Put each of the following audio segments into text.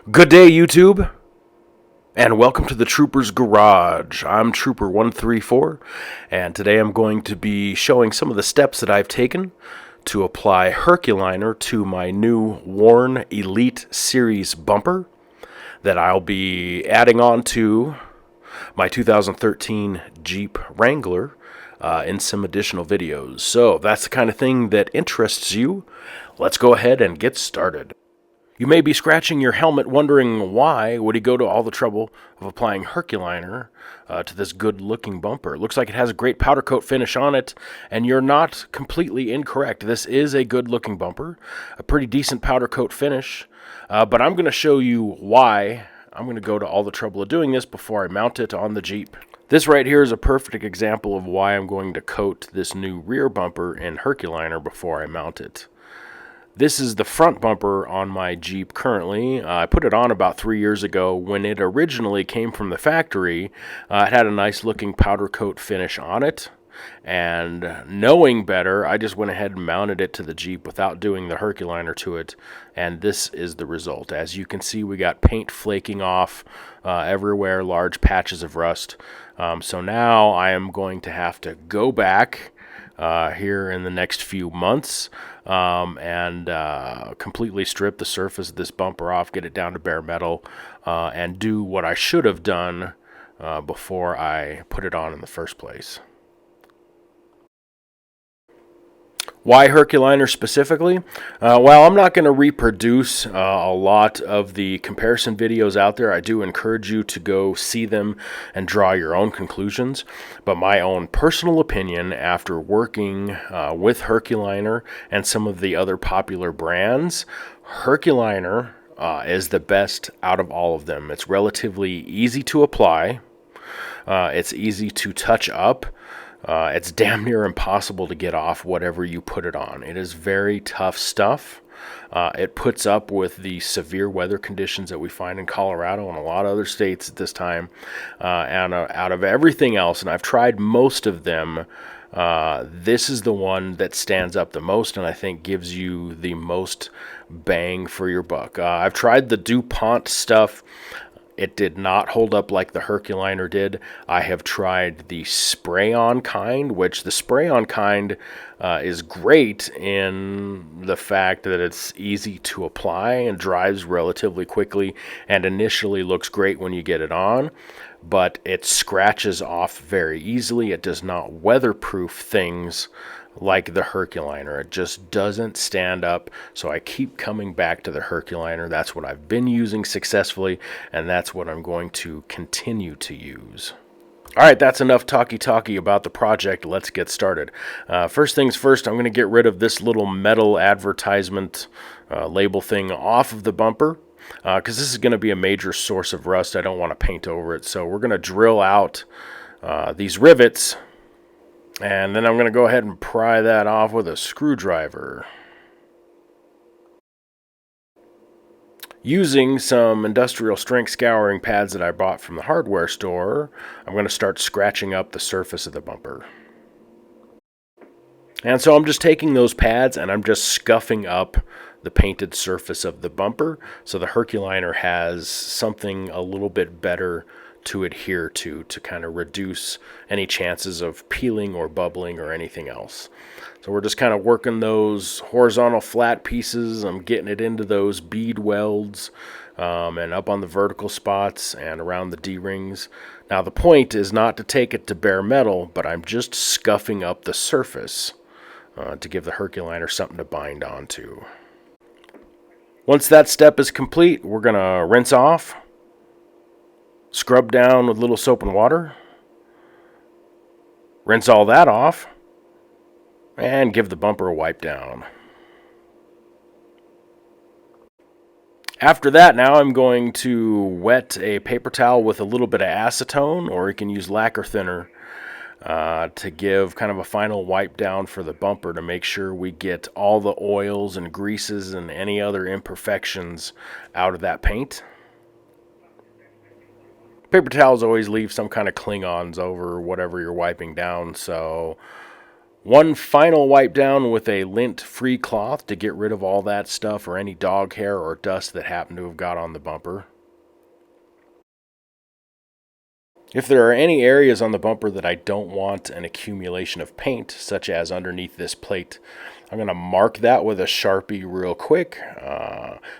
Good day, YouTube, and welcome to the Trooper's Garage. I'm Trooper 134, and today I'm going to be showing some of the steps that I've taken to apply Herculiner to my new Worn Elite Series bumper that I'll be adding on to my 2013 Jeep Wrangler in some additional videos. So if that's the kind of thing that interests you, let's go ahead and get started. You may be scratching your helmet wondering why would he go to all the trouble of applying Herculiner to this good-looking bumper. It looks like it has a great powder coat finish on it, and you're not completely incorrect. This is a good-looking bumper, a pretty decent powder coat finish, but I'm going to show you why I'm going to go to all the trouble of doing this before I mount it on the Jeep. This right here is a perfect example of why I'm going to coat this new rear bumper in Herculiner before I mount it. This is the front bumper on my Jeep currently. I put it on about 3 years ago. When it originally came from the factory, it had a nice looking powder coat finish on it. And knowing better, I just went ahead and mounted it to the Jeep without doing the Herculiner to it. And this is the result. As you can see, we got paint flaking off everywhere, large patches of rust. So now I am going to have to go back here in the next few months and completely strip the surface of this bumper off, get it down to bare metal, and do what I should have done before I put it on in the first place. Why Herculiner specifically? Well, I'm not going to reproduce a lot of the comparison videos out there. I do encourage you to go see them and draw your own conclusions. But my own personal opinion, after working with Herculiner and some of the other popular brands, Herculiner is the best out of all of them. It's relatively easy to apply. It's easy to touch up. It's damn near impossible to get off whatever you put it on. It is very tough stuff. It puts up with the severe weather conditions that we find in Colorado and a lot of other states at this time. And out of everything else, and I've tried most of them, this is the one that stands up the most and I think gives you the most bang for your buck. I've tried the DuPont stuff. It did not hold up like the Herculiner did. I have tried the spray-on kind, which the spray-on kind is great in the fact that it's easy to apply and dries relatively quickly and initially looks great when you get it on, but it scratches off very easily. It does not weatherproof things like the Herculiner. It just doesn't stand up, so I keep coming back to the Herculiner. That's what I've been using successfully, and that's what I'm going to continue to use. Alright, that's enough talky about the project. Let's get started. First things first, I'm going to get rid of this little metal advertisement label thing off of the bumper, because this is going to be a major source of rust. I don't want to paint over it, so we're going to drill out these rivets. And then I'm going to go ahead and pry that off with a screwdriver. Using some industrial strength scouring pads that I bought from the hardware store, I'm going to start scratching up the surface of the bumper. And so I'm just taking those pads and I'm just scuffing up the painted surface of the bumper so the Herculiner has something a little bit better to adhere to kind of reduce any chances of peeling or bubbling or anything else. So we're just kind of working those horizontal flat pieces. I'm getting it into those bead welds and up on the vertical spots and around the D-rings. Now the point is not to take it to bare metal, but I'm just scuffing up the surface to give the Herculiner something to bind onto. Once that step is complete, we're going to rinse off, scrub down with a little soap and water, rinse all that off, and give the bumper a wipe down. After that, now I'm going to wet a paper towel with a little bit of acetone, or you can use lacquer thinner to give kind of a final wipe down for the bumper to make sure we get all the oils and greases and any other imperfections out of that paint. Paper towels always leave some kind of Klingons over whatever you're wiping down, so One final wipe down with a lint-free cloth to get rid of all that stuff or any dog hair or dust that happened to have got on the bumper. If there are any areas on the bumper that I don't want an accumulation of paint, such as underneath this plate, I'm going to mark that with a Sharpie real quick.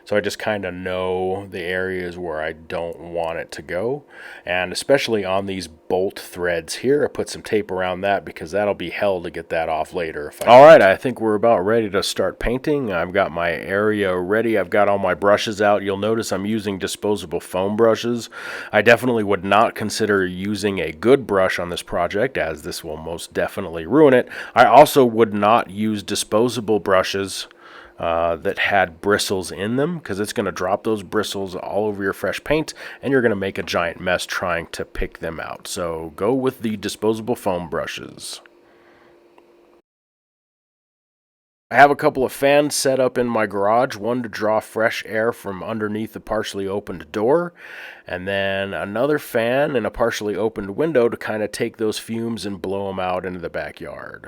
So I just kind of know the areas where I don't want it to go. And especially on these bolt threads here, I put some tape around that because that'll be hell to get that off later. All right, I think we're about ready to start painting. I've got my area ready. I've got all my brushes out. You'll notice I'm using disposable foam brushes. I definitely would not consider using a good brush on this project, as this will most definitely ruin it. I also would not use disposable brushes that had bristles in them, because it's going to drop those bristles all over your fresh paint and you're going to make a giant mess trying to pick them out. So go with the disposable foam brushes. I have a couple of fans set up in my garage, one to draw fresh air from underneath the partially opened door, and then another fan in a partially opened window to kind of take those fumes and blow them out into the backyard.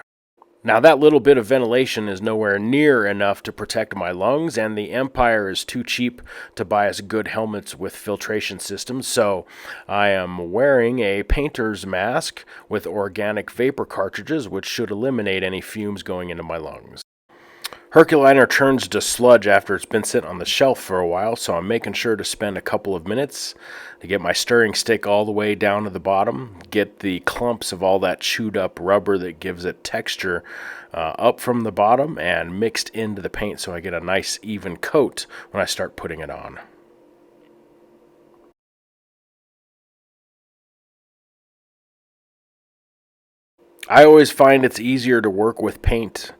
Now, that little bit of ventilation is nowhere near enough to protect my lungs, and the Empire is too cheap to buy us good helmets with filtration systems, so I am wearing a painter's mask with organic vapor cartridges, which should eliminate any fumes going into my lungs. Herculiner turns to sludge after it's been sitting on the shelf for a while, so I'm making sure to spend a couple of minutes to get my stirring stick all the way down to the bottom, get the clumps of all that chewed up rubber that gives it texture up from the bottom and mixed into the paint so I get a nice even coat when I start putting it on. I always find it's easier to work with paint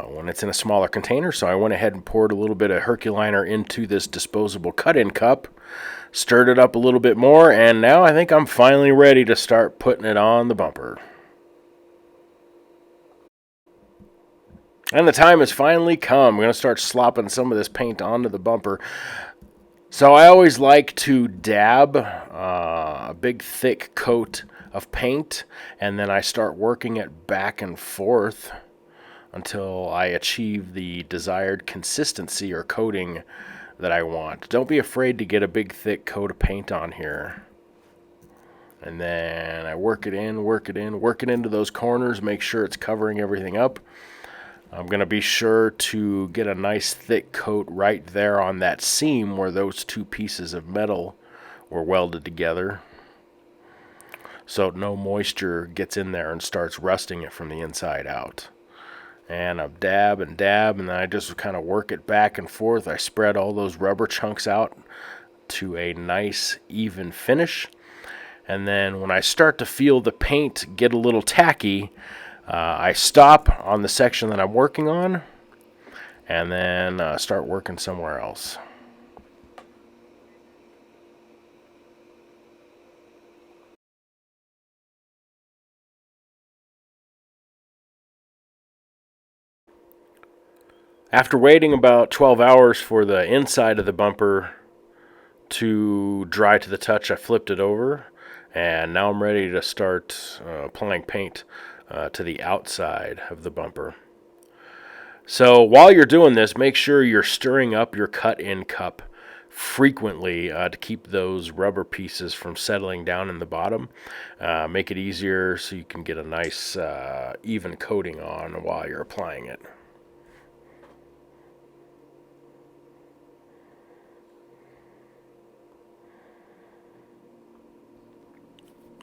when it's in a smaller container, so I went ahead and poured a little bit of Herculiner into this disposable cut-in cup, stirred it up a little bit more, and now I think I'm finally ready to start putting it on the bumper. And the time has finally come. I'm going to start slopping some of this paint onto the bumper. So I always like to dab a big thick coat of paint, and then I start working it back and forth until I achieve the desired consistency or coating that I want. Don't be afraid to get a big thick coat of paint on here. And then I work it in, work it in, work it into those corners, make sure it's covering everything up. I'm going to be sure to get a nice thick coat right there on that seam where those two pieces of metal were welded together, so no moisture gets in there and starts rusting it from the inside out. And I dab and dab, and then I just kind of work it back and forth. I spread all those rubber chunks out to a nice even finish. And then when I start to feel the paint get a little tacky, I stop on the section that I'm working on and then start working somewhere else. After waiting about 12 hours for the inside of the bumper to dry to the touch, I flipped it over, and now I'm ready to start applying paint to the outside of the bumper. So while you're doing this, make sure you're stirring up your cut-in cup frequently to keep those rubber pieces from settling down in the bottom. Make it easier so you can get a nice even coating on while you're applying it.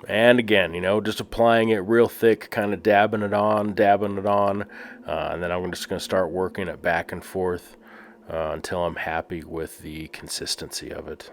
And again, just applying it real thick, kind of dabbing it on, and then I'm just going to start working it back and forth until I'm happy with the consistency of it.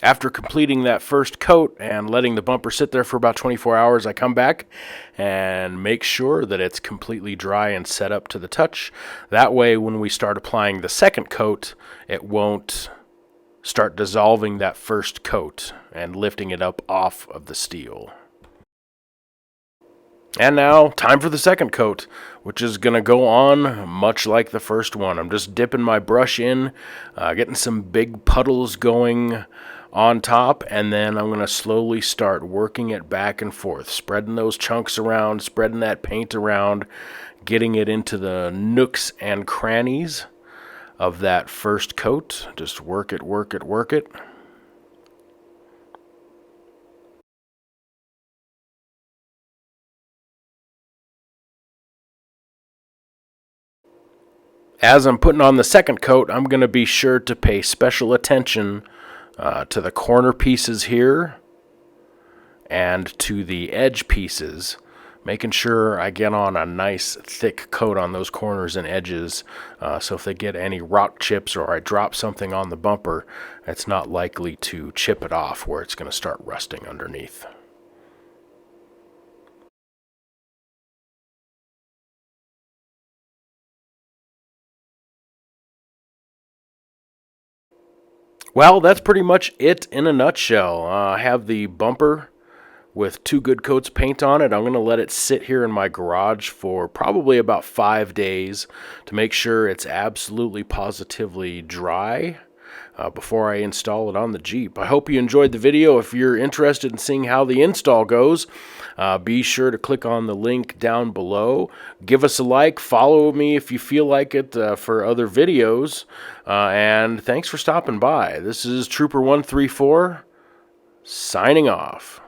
After completing that first coat and letting the bumper sit there for about 24 hours, I come back and make sure that it's completely dry and set up to the touch. That way, when we start applying the second coat, it won't start dissolving that first coat and lifting it up off of the steel. And now, time for the second coat, which is going to go on much like the first one. I'm just dipping my brush in, getting some big puddles going on top, and then I'm going to slowly start working it back and forth, spreading those chunks around, spreading that paint around, getting it into the nooks and crannies of that first coat. Just work it, work it, work it. As I'm putting on the second coat, I'm going to be sure to pay special attention to the corner pieces here and to the edge pieces, making sure I get on a nice thick coat on those corners and edges, so if they get any rock chips or I drop something on the bumper, it's not likely to chip it off where it's going to start rusting underneath. Well, that's pretty much it in a nutshell. I have the bumper with 2 good coats of paint on it. I'm going to let it sit here in my garage for probably about 5 days to make sure it's absolutely positively dry before I install it on the Jeep. I hope you enjoyed the video. If you're interested in seeing how the install goes, be sure to click on the link down below. Give us a like, follow me if you feel like it for other videos, and thanks for stopping by. This is Trooper 134 signing off.